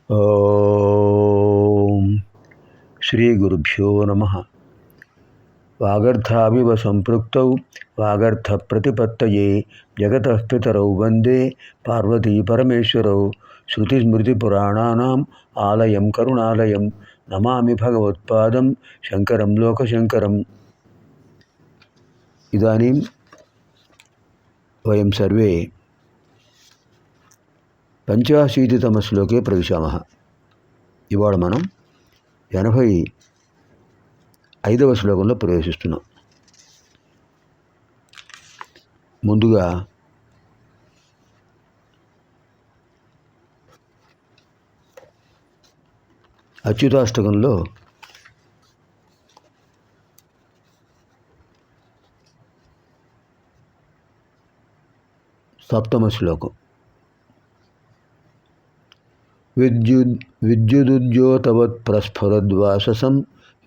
ఓం శ్రీ గురుభ్యో నమః. వాగర్థావివ సంపృక్తౌ వాగర్థ ప్రతిపత్తయే జగతః పితరౌ వందే పార్వతీ పరమేశ్వరౌ. శృతిస్మృతిపురాణానాం ఆలయం కరుణాలయం నమామి భగవత్పాదం శంకరం లోకశంకరం. ఇదానీం వయం సర్వే పంచాశీతితమ శ్లోకే ప్రవిశామః. ఇవాళ మనం 85వ శ్లోకంలో ప్రవేశిస్తున్నాం. ముందుగా అచ్యుతాష్టకంలో సప్తమ శ్లోకం. విద్యుదుద్యోతవత్ ప్రస్ఫురద్వాససం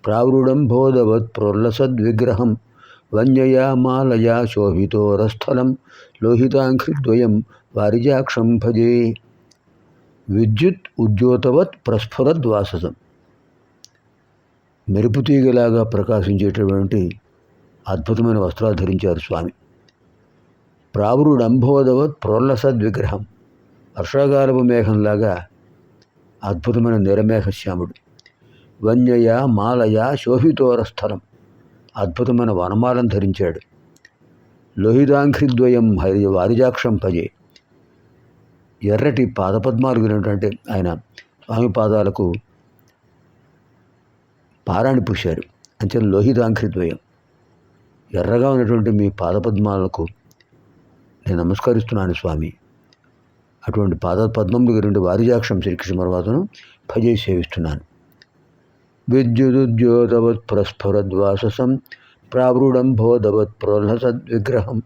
ప్రావృడంబోధవత్ ప్రోల్లసద్విగ్రహం వన్యయా మాలయా శోభితోరస్థలం లోహితాంఘ్రిద్వయం వారిజాక్షం భజే. విద్యుత్ ఉద్యోతవత్ ప్రస్ఫురద్వాససం, మెరుపుతీగలాగా ప్రకాశించేటటువంటి అద్భుతమైన వస్త్రాలు ధరించారు స్వామి. ప్రావృడంబోధవత్ ప్రోల్లసద్విగ్రహం, వర్షాకాలపు మేఘంలాగా అద్భుతమైన నిరమేఘశ్యాముడు. వన్యయ మాలయ శోభితోరస్థలం, అద్భుతమైన వనమాలను ధరించాడు. లోహితాంఘ్రిద్వయం వారిజాక్షం భజే, ఎర్రటి పాదపద్మాలు వినటువంటి ఆయన స్వామి పాదాలకు పారాణి పూశారు. అంటే లోహితాంఘ్రిద్వయం, ఎర్రగా ఉన్నటువంటి మీ పాదపద్మాలకు నేను నమస్కరిస్తున్నాను స్వామి. అటువంటి పాదపద్మములు రెండు వారిజాక్షం శ్రీకృష్ణ పరమాత్మను భజే సేవిస్తున్నాను. విద్యుదుద్యోతవత్ ప్రస్ఫురద్వాససం ప్రావృడంబోధవత్ ప్రోల్లసద్విగ్రహం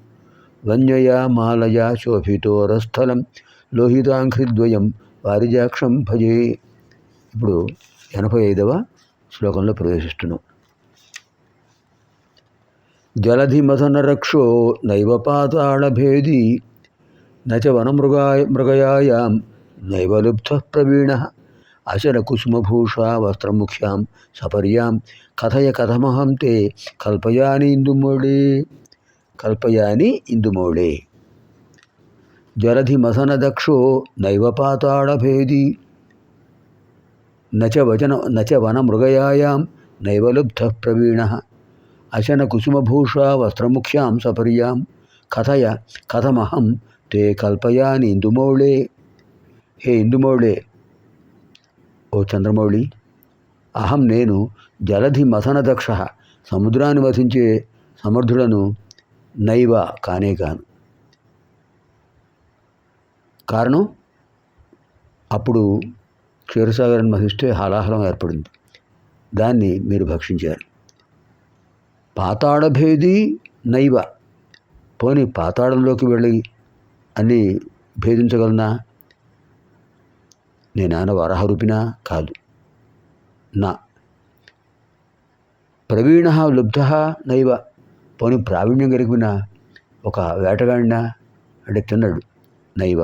వన్యయా మాలయా శోభితోరస్థలం లోహితాంఘ్రిద్వయం వారిజాక్షం భజే. ఇప్పుడు 85వ శ్లోకంలో ప్రవేశిస్తున్నాం. జలధిమథనరక్షో నైవ పాతాళభేదీ నచ వనమృగయాయాం నైవ లుప్తః ప్రవీణః అశరకుసుమభూషా వస్త్రముఖ్యాం సపర్యాం కథయ కథమహం తే కల్పయాని ఇందుమౌళే. జలధిమథనదక్షో నైవ పాతాళభేదీ నచ వనమృగయాయాం నైవ లుప్తః ప్రవీణః అశనకుసుమభూషా వస్త్రముఖ్యాం సపర్యాం కథయ కథమహం తే కల్పయాని ఇందుమౌళే. హే ఇందుమౌళే, ఓ చంద్రమౌళి, అహం నేను జలధి మథనదక్ష, సముద్రాన్ని వధించే సమర్థులను నైవ కానే కాను. కారణం, అప్పుడు క్షీరసాగరాన్ని మధిస్తే హాలాహలం ఏర్పడింది, దాన్ని మీరు భక్షించారు. పాతాళభేదీ నైవ, పోనీ పాతాళంలోకి వెళ్ళి అన్నీ భేదించగలనా? నేనాన వరాహరూపినా? కాదు. నా ప్రవీణ లుబ్ధ నైవ, పోనీ ప్రావీణ్యం కలిగిన ఒక వేటగాడినా అంటే తిన్నాడు. నైవ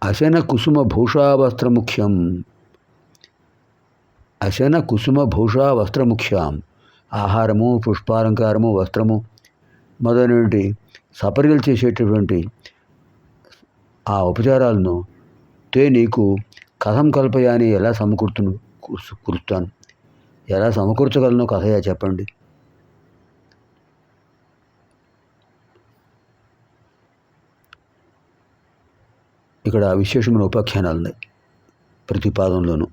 అశన కుసుమ భూషా వస్త్రముఖ్యం, అశన కుసుమ భూషా వస్త్రముఖ్యాం, ఆహారము, పుష్పాలంకారము, వస్త్రము మొదలైనటువంటి సపర్యలు చేసేటటువంటి ఆ ఉపచారాలను తే నీకు కథం కల్పయాని, ఎలా కురుస్తాను, ఎలా సమకూర్చగలను కథయా చెప్పండి. ఇక్కడ విశేషమైన ఉపాఖ్యానాలు ఉన్నాయి ప్రతి పాదంలోనూ.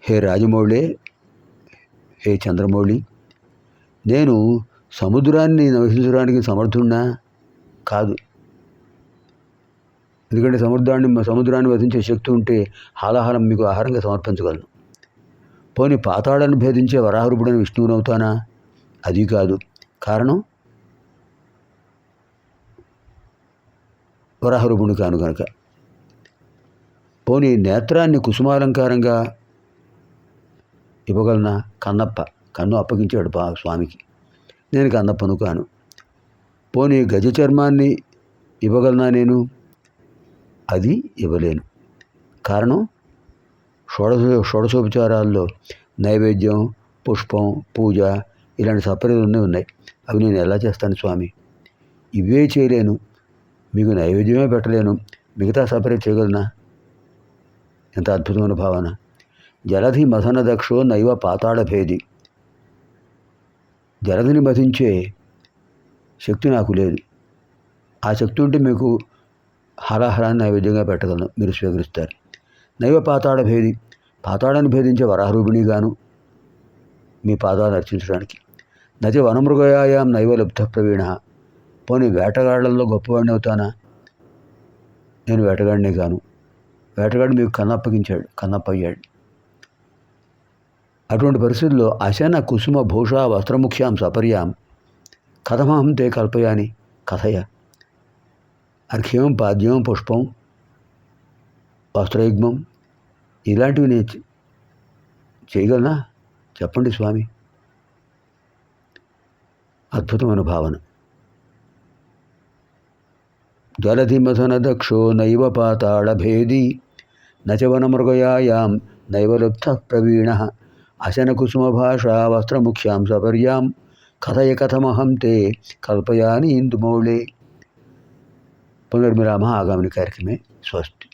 హే రాజమౌళే, హే చంద్రమౌళి, నేను సముద్రాన్ని నివసించడానికి సమర్థున్నా? కాదు. ఎందుకంటే సముద్రాన్ని వధించే శక్తి ఉంటే హాలాహలం మీకు ఆహారంగా సమర్పించగలను. పోనీ పాతాళాన్ని భేదించే వరాహరూపుడైన విష్ణువునవుతానా? అది కాదు. కారణం, వరాహరూపుడు కాను కనుక. పోనీ నేత్రాన్ని కుసుమాలంకారంగా ఇవ్వగలనా? కన్నప్ప కన్ను అప్పగించాడు స్వామికి, నేను కన్నప్పను కాను. పోనీ గజ చర్మాన్ని ఇవ్వగలనా నేను? అది ఇవ్వలేను. కారణం షోడశోపచారాల్లో నైవేద్యం, పుష్పం, పూజ ఇలాంటి సపర్యలన్నీ ఉన్నాయి. అవి నేను ఎలా చేస్తాను స్వామి? ఇవే చేయలేను, మీకు నైవేద్యమే పెట్టలేను, మిగతా సపర్య చేయగలనా? ఎంత అద్భుతమైన భావన. జలధి మథన దక్షో నైవ పాతాళ భేది. జలధిని మధించే శక్తి నాకు లేదు. ఆ శక్తి ఉంటే మీకు హలాహలాన్ని నైవేద్యంగా పెట్టగలను, మీరు స్వీకరిస్తారు. నైవ పాతాళ భేది, పాతాళాన్ని భేదించే వరాహరూపిణిగాను మీ పాదాలు అర్చించడానికి. నది వనమృగయాయాం నైవ లబ్ధ ప్రవీణ. పోనీ వేటగాళ్లలో గొప్పవాడిని అవుతానా? నేను వేటగాడినే గాను. వేటగాడు మీకు కన్నప్పగించాడు, కన్నప్ప అయ్యాడు. అటువంటి పరిస్థితుల్లో అశన కుసుమ భూషా వస్త్రముఖ్యాం సపర్యాం కథమహం తే కల్పయాని కథయ. అర్ఘ్యం, పాద్యం, పుష్పం, వస్త్రయుగ్మం ఇలాంటివి నేను చేయగలనా? చెప్పండి స్వామి. అద్భుతమైన భావన. జలధిమథన దక్షో నైవ పాతాళ భేది నచవనమృగయాయాం నైవ లబ్ధ ప్రవీణ అశన కుసుమ భాషా వస్త్రముఖ్యాం సపర్యాం కథయ కథమహం తే కల్పయాని ఇందుమౌళే. పునర్మిలామः ఆగామిని కార్యక్రమే. స్వస్తి.